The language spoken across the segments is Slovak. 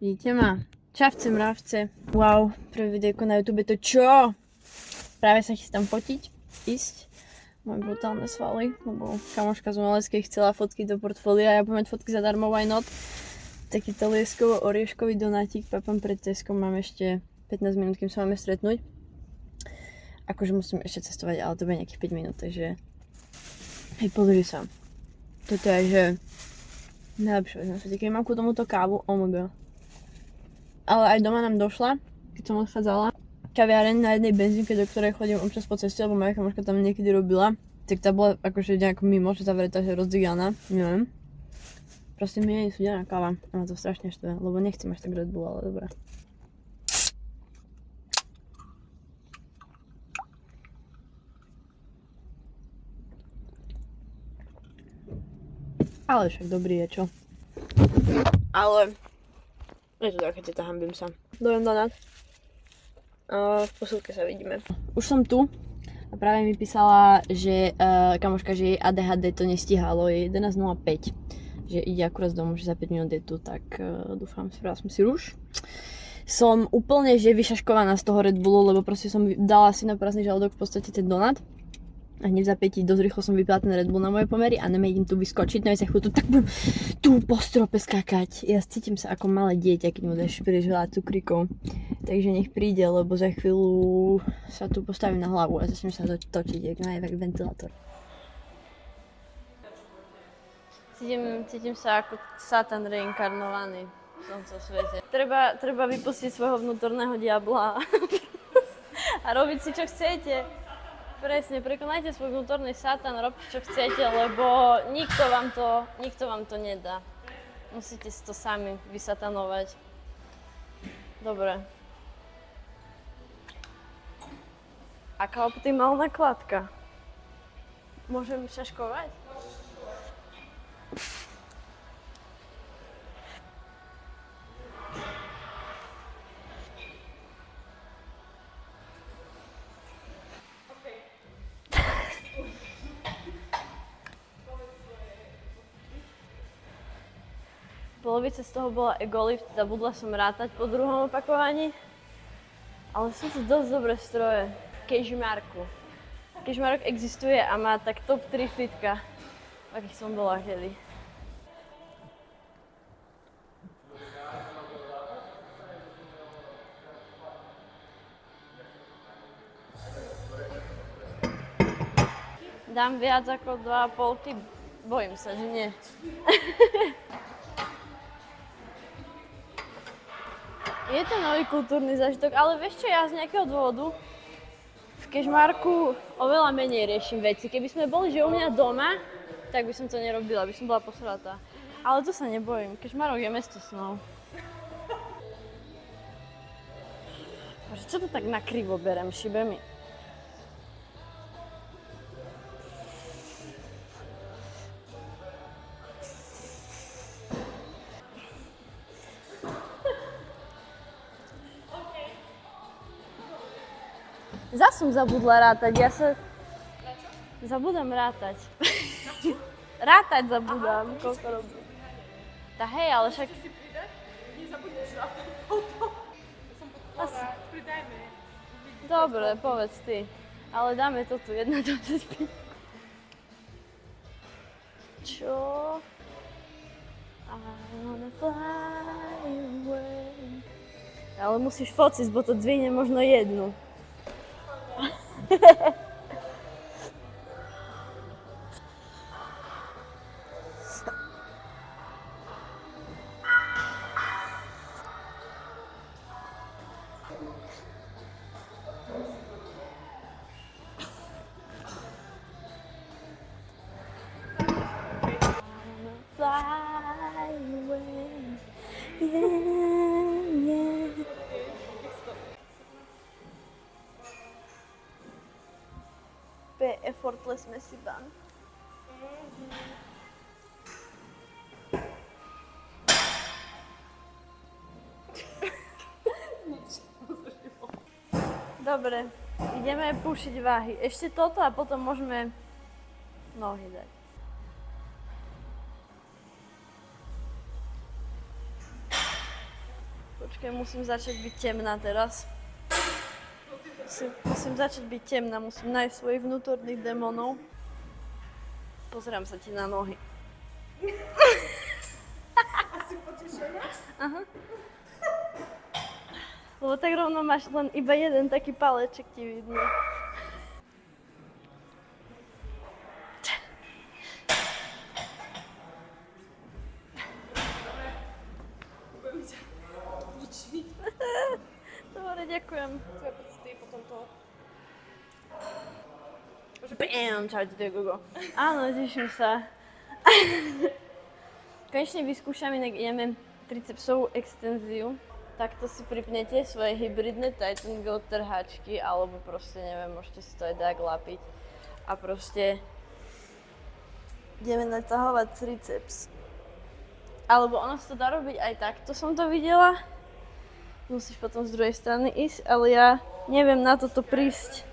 Vidíte ma? Čavce mravce. Wow, prvé videjko na YouTube, to čo? Práve sa chystám fotiť, ísť. Mám brutálne svaly, lebo kamoška z Umeleckej chcela fotky do portfólia, ja budem mať fotky zadarmo, why not? Takýto lieskovo-orieškový donátik, papám pred Teskom, mám ešte 15 minút, kým sa máme stretnúť. Akože musím ešte cestovať, ale to bude nejakých 5 minút, takže... Hej, pozri sa. Toto je, že... Najlepšie vec na svete. Keď mám ku tomuto kávu, oh my god. Ale aj doma nám došla, keď som odchádzala, kaviareň na jednej benzínke, do ktorej chodím občas po ceste, lebo moja kamoška tam niekedy robila. Tak tá bola akože nejako mimo, že zavretá, že rozdigianá, neviem. Proste mi nie je súdená káva. A ma to strašne štve, lebo nechcem až tak Red Bull, ale dobré. Ale však dobrý je, čo? Ale... Je to také, teta, hambím sa. Dojem donát. V posilke sa vidíme. Už som tu a práve mi písala, že kamoška, že jej ADHD to nestíhalo, je 11:05. Že ide akurát z domu, že za 5 minút je tu, tak dúfam, spravila som si rúž. Som úplne že vyšaškovaná z toho Red Bullu, lebo proste som dala si na prázdny žalúdok v podstate ten donát. A hneď v zapätí dosť rýchlo som vypila ten Red Bull na moje pomery a idem tu vyskočiť, neviem sa chvíľu, tak budem tu po strope skákať. Ja cítim sa ako malé dieťa, keď mu dáš príliš veľa cukríkov. Takže nech príde, lebo za chvíľu sa tu postavím na hlavu a začnem sa točiť, jak najviac ventilátor. Cítim sa ako Satan reinkarnovaný v tomto svete. Treba vypustiť svojho vnútorného diabla a robiť si čo chcete. Presne, prekonajte svoj vnútorný satan, robte čo chcete, lebo nikto vám to nedá. Musíte si to sami vysatanovať. Dobre. Aká optimálna kladka? Môžem šaškovať? Polovica z toho bola egolift, zabudla som rátať po druhom opakovaní. Ale sú to dosť dobré stroje. Kežmarku. Kežmarok existuje a má tak top 3 fitka, v akých som bola kedy. Dám viac ako 2,5, bojím sa, že nie. Je to nový kultúrny zážitok, ale vieš čo, ja z nejakého dôvodu v Kežmarku oveľa menej riešim veci. Keby sme boli že u mňa doma, tak by som to nerobila, by som bola posratá. Ale to sa nebojím, Kežmarok je mesto snov. Bože, čo to tak nakrivo berem, šibe mi? Zas som zabudla rátať, ja sa... Zabudám rátať. Rátať zabudám, koľko robím. Tá hej, ale však... Si pridať? Nezabudneš rátať potom. Ja som povedala, pridajme. Dobre, povedz ty. Ale dáme to tu, 1,25. Čo? I wanna fly away. Ale musíš fociť, bo to dvihne možno jednu. Fly away, yeah, yeah. Effortless messy bun. Dobre, ideme púšiť váhy. Ešte toto a potom môžeme nohy dať. Počkaj, musím začať byť temná teraz. Musím začať byť temná, musím nájsť svojich vnútorných démonov. Pozerám sa ti na nohy. Asi potešená? Aha. Lebo tak rovno máš len iba jeden taký paleček ti vidno. Budem ťa učiť. Dobre, ďakujem. Tvoje pocity potom to... Bam, čaute, to je Gogo. Áno, teším sa. Konečne vyskúšam, inak ideme tricepsovú extenziu. Takto si pripnete svoje hybridné Titan Go trhačky, alebo proste neviem, môžete si to aj tak lapiť. A proste ideme naťahovať triceps. Alebo ono sa to dá robiť aj takto, som to videla. Musíš potom z druhej strany ísť, ale ja neviem na toto prísť.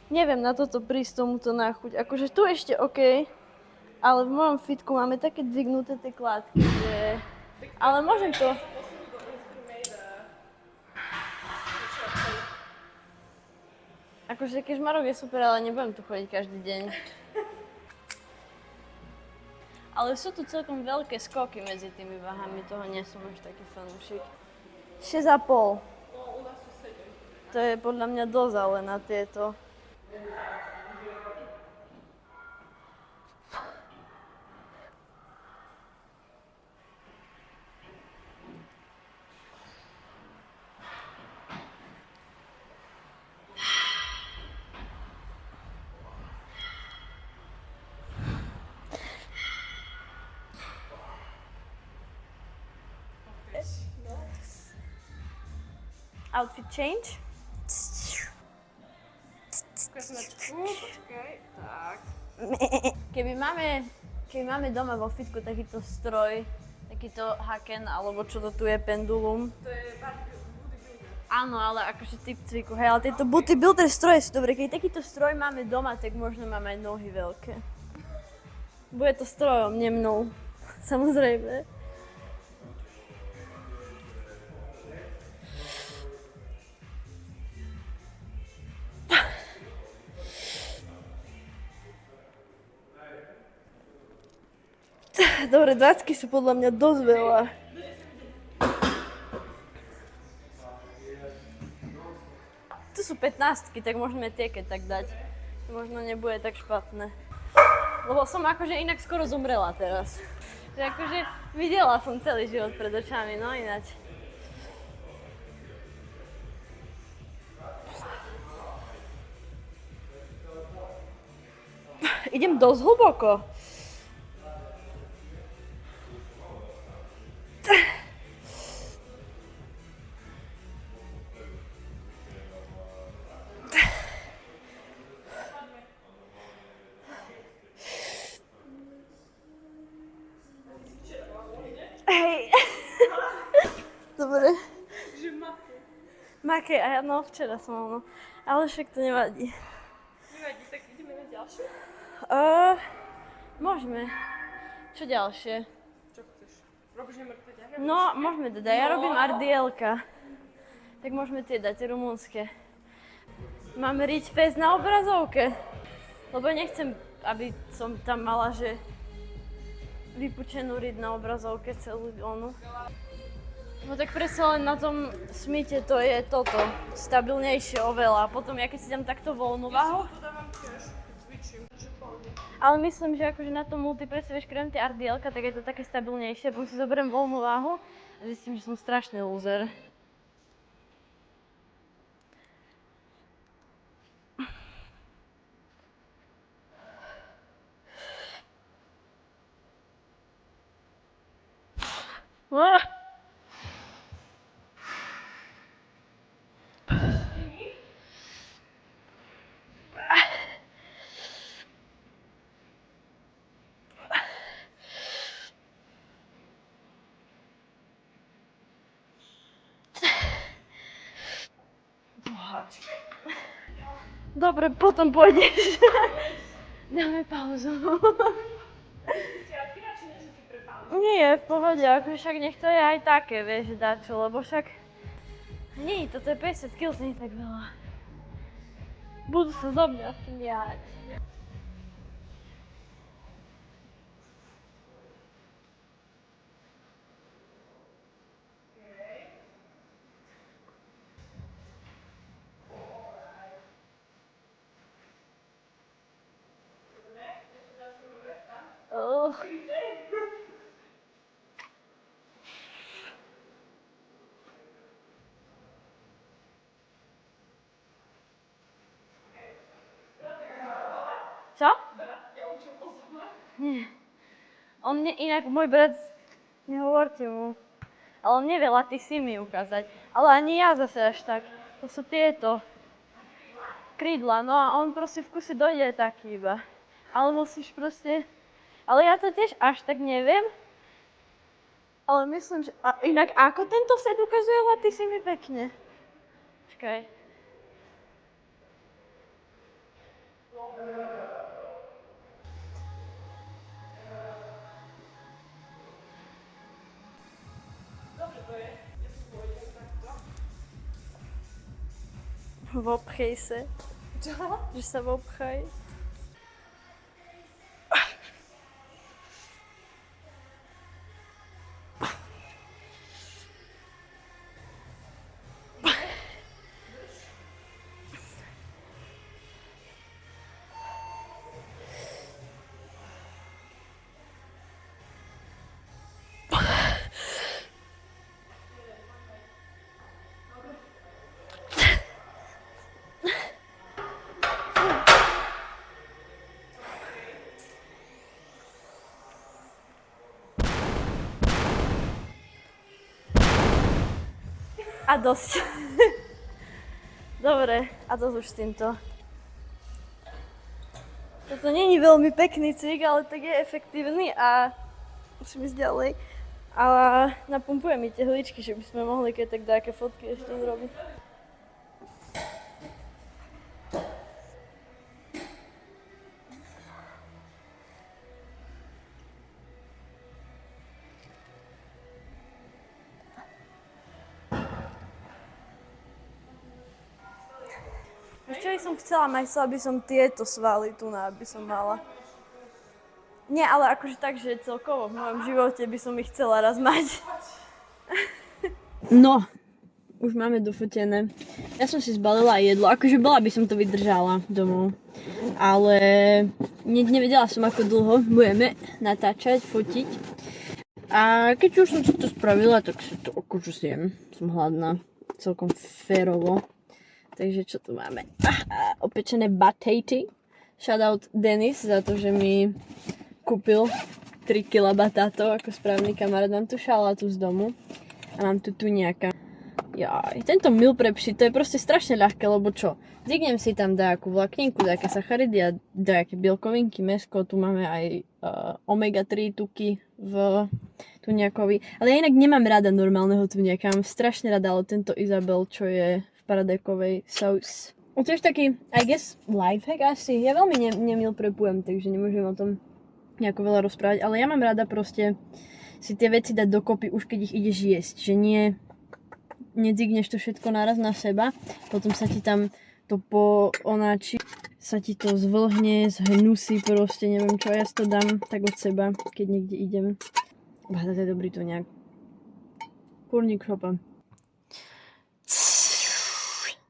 Neviem na toto prísť tomuto na chuť. Akože tu ešte OK, ale v mojom fitku máme také dzignuté tie klátky, že... Ale môžem to... Akože kežmarok je super, ale nebudem tu chodiť každý deň. Ale sú tu celkom veľké skoky medzi tými váhami, toho nie som až taký fanúšik. 6,5. To je podľa mňa dosť, ale na tieto. Outfit change. Počkaj, tak. Keby máme doma vo fitku takýto stroj, takýto haken, alebo čo to tu je, pendulum. To je bodybuilder. Áno, ale akože typ cviku, hej, ale tieto bodybuilder stroje sú dobré. Keď takýto stroj máme doma, tak možno máme aj nohy veľké. Bude to strojom, nie mnou. Samozrejme. Dobre, 20 sú podľa mňa dosť veľa. Tu sú 15, tak môžeme tie keď tak dať. Možno nebude tak špatné. Lebo som akože inak skoro zomrela teraz. Že akože videla som celý život pred očami, no ináč. Idem dosť hlboko. Hej. Dobre. Že maké. Maké, a ja no včera som mal, no. Ale však to nevadí. Nevadí, tak ideme na ďalšiu. Môžeme. Čo ďalšie? Čo chceš? Robíš nemrtvé ťahy? No, môžeme dať. Ja robím RDL-ka. Tak môžeme tie dať, tie rumunské. Máme riť fest na obrazovke. Lebo nechcem, aby som tam mala, že vypučenú riť na obrazovke celú onu. No tak predsa len na tom smite to je toto. Stabilnejšie oveľa. Potom ja keď si dám takto voľnú váhu. Ja si to dávam tiež, keď cvičím, takže pohode. Ale myslím, že akože na tom multipresse, vieš, krem tie RDL-ka, tak je to také stabilnejšie. Potom si zoberiem voľnú váhu a zistím, že som strašný lúzer. Dobre, potom pôjdeš. Dáme pauzu. Ja ty radšej než ty prepáliš. Nie, Nie, v pohode, akože však nech to je aj také, vieš, dačo, lebo však... Nie, toto je 50 kg, to nie je tak veľa. Budú sa zo mňa smiať. Čo? Nie. On mne inak, môj brat, nehovorte mu. Ale on nevie latisy mi ukázať. Ale ani ja zase až tak. To sú tieto krídla, no a on proste v kuse dojde taký iba. Ale musíš proste... Ale ja to tiež až tak neviem. Ale myslím, že... A inak ako tento set ukazuje latisy mi pekne. Počkaj. Vopchej sa. Čo? Že sa vopchaj. A dosť. Dobre, a dosť už s týmto. Toto nie je veľmi pekný cvik, ale tak je efektívny a musím ísť ďalej. A napumpuje mi tie hličky, že by sme mohli keď tak nejaké fotky ešte zrobiť. Čo som chcela mať, chcela by som tieto svaly tu na, aby som mala. Nie, ale akože tak, že celkovo v mojom živote by som ich chcela raz mať. No, už máme dofotené. Ja som si zbalila jedlo, akože bola by som to vydržala domov. Ale nevedela som, ako dlho budeme natáčať, fotiť. A keď už som si to spravila, tak si to akože zjem. Som hladná, celkom férovo. Takže čo tu máme? Opečené bataty. Shoutout Denis za to, že mi kúpil 3 kg batátov ako správny kamarát. Mám tu šalátu z domu a mám tu tuňáka. Jaj, tento meal prep shit, to je proste strašne ľahké, lebo čo? Dignem si tam dajakú vlákninku, dajaké sacharidy a dajaké bielkovinky, mäsko. Tu máme aj omega-3 tuky v tuňákovi. Ale ja inak nemám rada normálneho tuňáka, mám strašne rada, ale tento Isabel, čo je paradajkovej sauce. Tiež taký, I guess, lifehack asi. Ja veľmi nemil prepujem, takže nemôžem o tom nejako veľa rozprávať, ale ja mám rada proste si tie veci dať dokopy už keď ich ideš jesť, že nedigneš to všetko naraz na seba, potom sa ti tam to poonáči, sa ti to zvlhne, zhnusí proste, neviem čo, ja si to dám tak od seba, keď niekde idem. To je dobrý to nejak. Kurník šopa.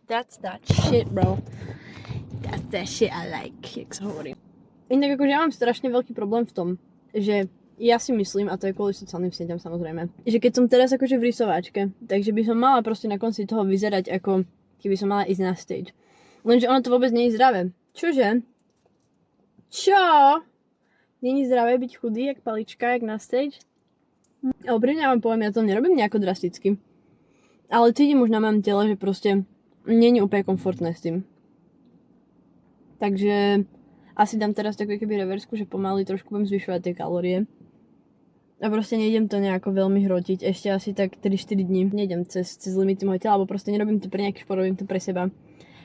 That's that shit, bro. That's that shit I like, jak sa hovorí. Inak akože ja mám strašne veľký problém v tom, že ja si myslím, a to je kvôli sociálnym sieťam samozrejme, že keď som teraz akože v rysovačke, takže by som mala proste na konci toho vyzerať ako keby som mala ísť na stage. Lenže ono to vôbec nie je zdravé. Čože? Čo? Není zdravé byť chudý, jak palička, jak na stage? Úprimne ja vám poviem, ja to nerobím nejako drasticky. Ale cítim už na mojom tele, že proste nie je úplne komfortné s tým. Takže asi dám teraz takú keby reversku, že pomaly trošku budem zvyšovať tie kalórie. A proste nejdem to nejako veľmi hrotiť. Ešte asi tak 3-4 dní nejdem cez limity môjho tela, alebo proste nerobím to pre nejaký šport, robím to pre seba.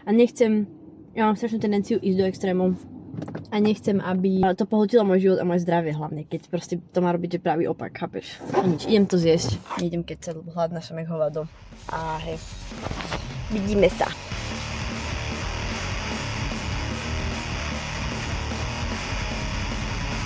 A nechcem, ja mám strašnú tendenciu ísť do extrémov. A nechcem, aby to pohltilo môj život a moje zdravie hlavne, keď proste to má robiť, že pravý opak, chápeš? A nič, idem to zjesť. Idem, keď sa hladná som jak hovado. A hej, vidíme sa.